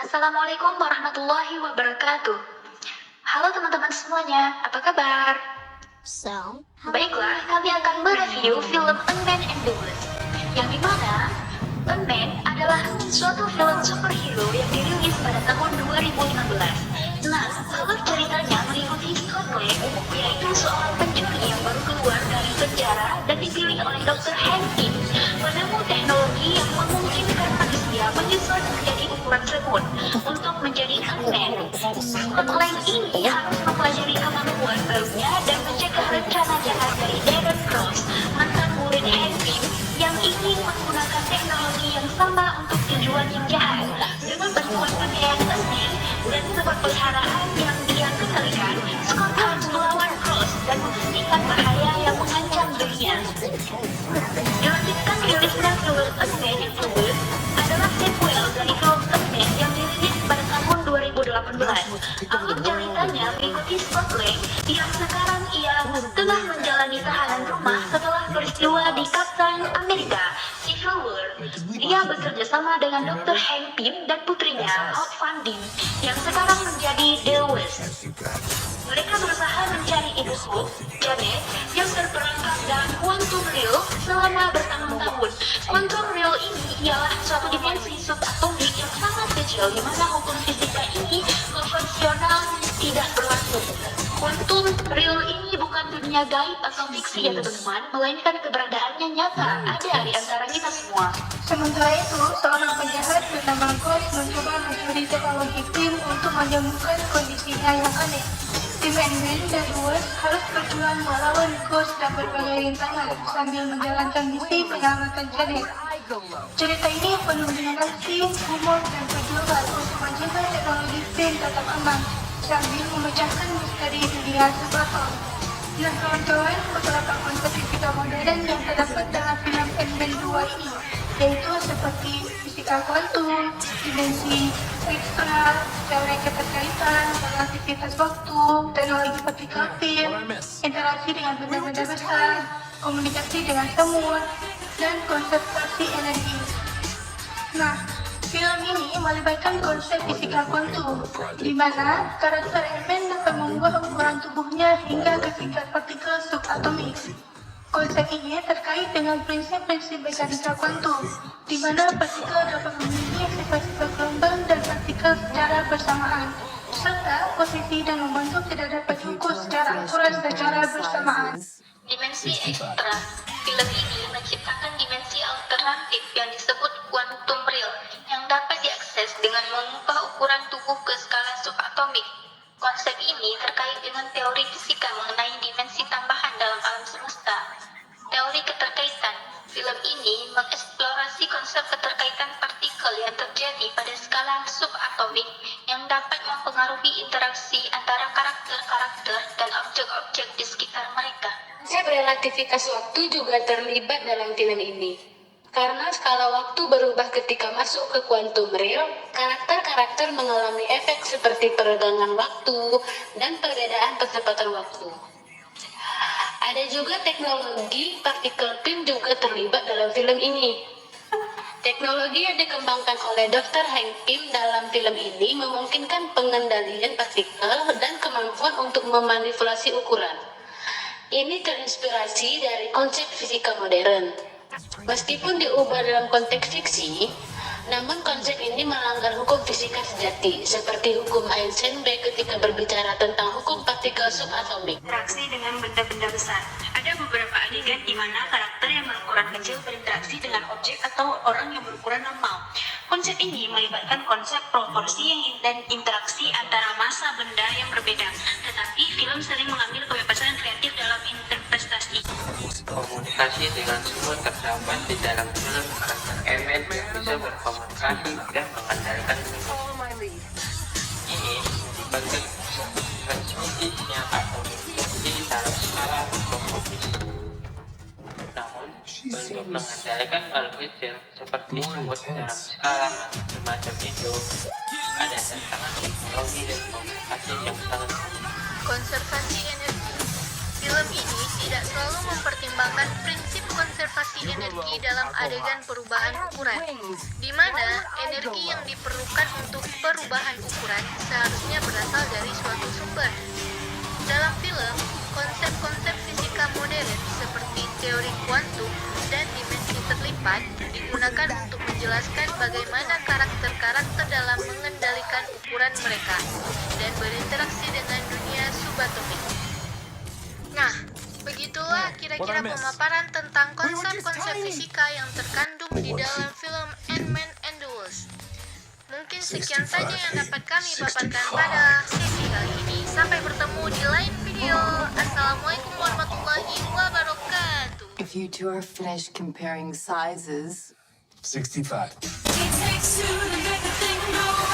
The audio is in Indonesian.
Assalamualaikum warahmatullahi wabarakatuh. Halo teman-teman semuanya, apa kabar? Baiklah, kami akan mereview film Ant-Man and the Wasp, yang dimana Ant-Man adalah suatu film superhero yang dirilis pada tahun 2015. Nah, alur ceritanya mengikuti Scott Lang, yaitu seorang pencuri yang baru keluar dari penjara dan dipilih oleh Dr. Hank Pym, penemu teknologi yang memungkinkan manusia menyusun menjadi ukuran semut untuk menjadi Ant-Man. Scott Lang ini harus mempelajari kemampuan barunya dan mencegah rencana jahat dari Darren Cross, mantan murid Hank Pym, yang ingin menggunakan teknologi yang sama untuk tujuan yang jahat. Dengan bantuan pakaian Ant-Man dan sebab peliharaan yang dia kendalikan, Scott harus melawan Cross dan menghentikan bahaya yang mengancam dunia. Dilanjutkan rilisnya film Ant-Man and the Wasp adalah sequel dari film Ant-Man yang dirilis pada tahun 2018. Alur ceritanya mengikuti Scott Lang yang sekarang ia tengah menjalani tahanan rumah setelah peristiwa di Kapten Amerika Civil War. Dia bekerja sama dengan Dr. Hank Pym dan putrinya Hope Van Dyne yang sekarang menjadi The Wasp. Mereka berusaha mencari ibu Hope, Janet, yang terperangkap dalam Quantum Realm selama bertahun-tahun. Quantum Realm ini ialah suatu dimensi subatomik yang sangat kecil di mana hukum fisika ini konvensional tidak berlaku. Quantum Realm ini bukan dunia gaib atau fiksi ya teman-teman, melainkan keberadaannya nyata, ada di antara kita semua. Sementara itu, seorang penjahat bernama Ghost mencoba mencuri teknologi Pym untuk menyembuhkan kondisinya yang aneh. Tim Ant-Man dan Wasp harus berjuang melawan Ghost dan berbagai rintangan sambil menjalankan misi penyelamatan Janet. Cerita ini penuh dengan aksi, humor, dan perjuangan untuk menjaga teknologi Pym tetap aman sambil memecahkan misteri dunia subatom. Nah kawan-kawan, beberapa konsep fisika modern yang terdapat dalam film Ant-Man 2 ini, yaitu seperti fisika kuantum, dimensi ekstra, teori keterkaitan, relativitas waktu, teknologi partikel Pym, interaksi dengan benda-benda besar, komunikasi dengan semut, dan konservasi energi. Nah, film ini melibatkan konsep fisika kuantum, di mana karakter Ant-Man dapat mengubah ukuran tubuhnya hingga ke tingkat partikel subatomik. Konsep ini terkait dengan prinsip-prinsip mekanika kuantum, di mana partikel dapat memiliki sifat-sifat gelombang dan partikel secara bersamaan, serta posisi dan momentum tidak dapat diukur secara akurat secara bersamaan. Dimensi ekstra. Film ini menciptakan dimensi alternatif yang disebut quantum realm yang dapat diakses dengan mengubah ukuran tubuh ke skala subatomik. Konsep ini terkait dengan teori fisika mengenai dimensi tambahan dalam alam semesta. Teori keterkaitan. Film ini mengeksplorasi konsep keterkaitan partikel yang terjadi pada skala subatomik yang dapat mempengaruhi interaksi antara karakter-karakter dan objek-objek di sekitar mereka. Konsep relativitas waktu juga terlibat dalam film ini. Karena skala waktu berubah ketika masuk ke quantum realm, karakter-karakter mengalami efek seperti peregangan waktu dan perbedaan kecepatan waktu. Ada juga teknologi partikel Pym juga terlibat dalam film ini. Teknologi yang dikembangkan oleh Dr. Hank Pym dalam film ini memungkinkan pengendalian partikel dan kemampuan untuk memanipulasi ukuran. Ini terinspirasi dari konsep fisika modern. Meskipun diubah dalam konteks fiksi, namun konsep ini melanggar hukum fisika sejati, seperti hukum Heisenberg ketika berbicara tentang hukum partikel subatomik. Interaksi dengan benda-benda besar. Ada beberapa adegan di mana karakter yang berukuran kecil berinteraksi dengan objek atau orang yang berukuran normal. Konsep ini melibatkan konsep proporsi dan interaksi antara massa benda yang berbeda. Tetapi film sering mengambil kebebasan kreatif dalam interpretasi. Komunikasi dengan semut terdapat di dalam film karakter Ant-Man yang bisa berkomunikasi dan mengandalkan mimik. Ini dibagi transmisinya atau infeksi dalam skala komputis. Namun, untuk mengendalikan makhluk kecil seperti semut dalam skala semacam itu, ada tantangan teknologi dan komunikasi yang sangat rumit. Konservasi energi. Film ini tidak selalu mempertimbangkan prinsip konservasi energi dalam adegan perubahan ukuran, di mana energi yang diperlukan untuk perubahan perubahan ukuran seharusnya berasal dari suatu sumber. Dalam film, konsep-konsep fisika modern seperti teori kuantum dan dimensi terlipat digunakan untuk menjelaskan bagaimana karakter-karakter dalam mengendalikan ukuran mereka dan berinteraksi dengan dunia subatomik. Nah, begitulah kira-kira pemaparan tentang konsep-konsep fisika yang terkandung di dalam film Ant-Man and the Wasp. Mungkin sekian saja yang dapat kami paparkan pada sesi kali ini. Sampai bertemu di lain video. Assalamualaikum warahmatullahi wabarakatuh. If you two are finished comparing sizes, 65. It takes two to make a thing go